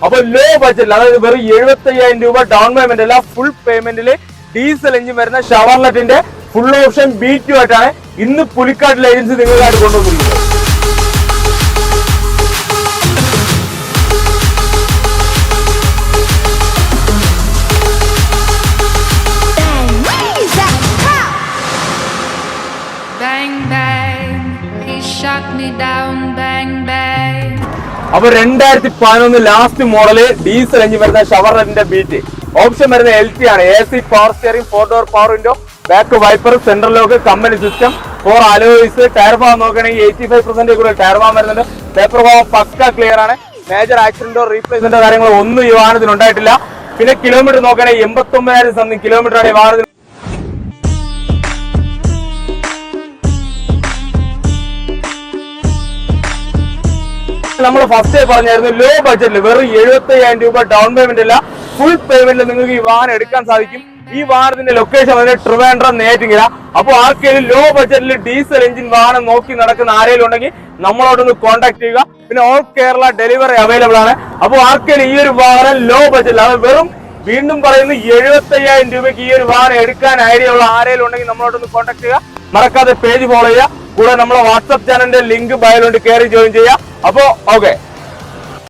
അപ്പൊ ലോ ബഡ്ജറ്റിൽ, അതായത് വെറും 75,000 രൂപ ഡൗൺ പേയ്മെന്റ് അല്ല, ഫുൾ പേയ്മെന്റിൽ ഡീസൽ എഞ്ചിൻ വരുന്ന ഷവർലെറ്റിന്റെ ഫുൾ ഓപ്ഷൻ B2 ആയിട്ടാണ് ഇന്ന് പുലിക്കാട്ടിലെ ഏജൻസി നിങ്ങൾക്കായിട്ട് കൊണ്ടുവന്നിരിക്കുന്നത്. അപ്പൊ 2011 ലാസ്റ്റ് മോഡല് ഡീസൽ എഞ്ചിൻ വരുന്ന ഷവർലെറ്റിന്റെ ബീറ്റ് ഓപ്ഷൻ വരുന്ന LT ആണ്. AC power steering, 4 door power window, back wiper, central lock, company system, 4 alloys. Tyre ഭാഗം നോക്കുകയാണെങ്കിൽ 85% കൂടുതൽ ടയർ ഭാഗം വരുന്നുണ്ട്. പേപ്പർ ഭാഗം പക്ക ക്ലിയർ ആണ്. മേജർ ആക്സിഡന്റോ റീപ്ലേസ്മെന്റോ കാര്യങ്ങളോ ഒന്നും ഈ വാഹനത്തിന് ഉണ്ടായിട്ടില്ല. പിന്നെ കിലോമീറ്റർ നോക്കുകയാണെങ്കിൽ 89,000 സംതിങ് കിലോമീറ്റർ ആണ് ഈ വാഹനത്തിന്. നമ്മൾ ഫസ്റ്റ് പറഞ്ഞായിരുന്നു ലോ ബഡ്ജറ്റിൽ വെറും 75,000 രൂപ ഡൗൺ പേയ്മെന്റ് അല്ല, ഫുൾ പേയ്മെന്റിൽ നിങ്ങൾക്ക് ഈ വാഹനം എടുക്കാൻ സാധിക്കും. ഈ വാഹനത്തിന്റെ ലൊക്കേഷൻ വന്നിട്ട് ട്രിവാൻഡ്രം നേറ്റിങ്ങര. അപ്പോൾ ആർക്കെങ്കിലും ലോ ബഡ്ജറ്റിൽ ഡീസൽ എഞ്ചിൻ വാഹനം നോക്കി നടക്കുന്ന ആരെങ്കിലും ഉണ്ടെങ്കിൽ നമ്മളോടൊന്ന് കോൺടാക്ട് ചെയ്യുക. പിന്നെ ഓൾ കേരള ഡെലിവറി അവൈലബിൾ ആണ്. അപ്പോൾ ആർക്കെങ്കിലും ഈ ഒരു വാഹനം ലോ ബഡ്ജറ്റിൽ, അത് വെറും വീണ്ടും പറയുന്നു 75,000 രൂപയ്ക്ക് ഈ ഒരു വാഹനം എടുക്കാൻ ഐഡിയ ഉള്ള ആരെങ്കിലും ഉണ്ടെങ്കിൽ നമ്മളോടൊന്ന് കോൺടാക്ട് ചെയ്യുക. മറക്കാതെ പേജ് ഫോളോ ചെയ്യുക. കൂടെ നമ്മളെ വാട്സ്ആപ്പ് ചാനലിന്റെ ലിങ്ക് ബയോയിലുണ്ട്, കയറി ജോയിൻ ചെയ്യുക. അപ്പോ ഓക്കെ.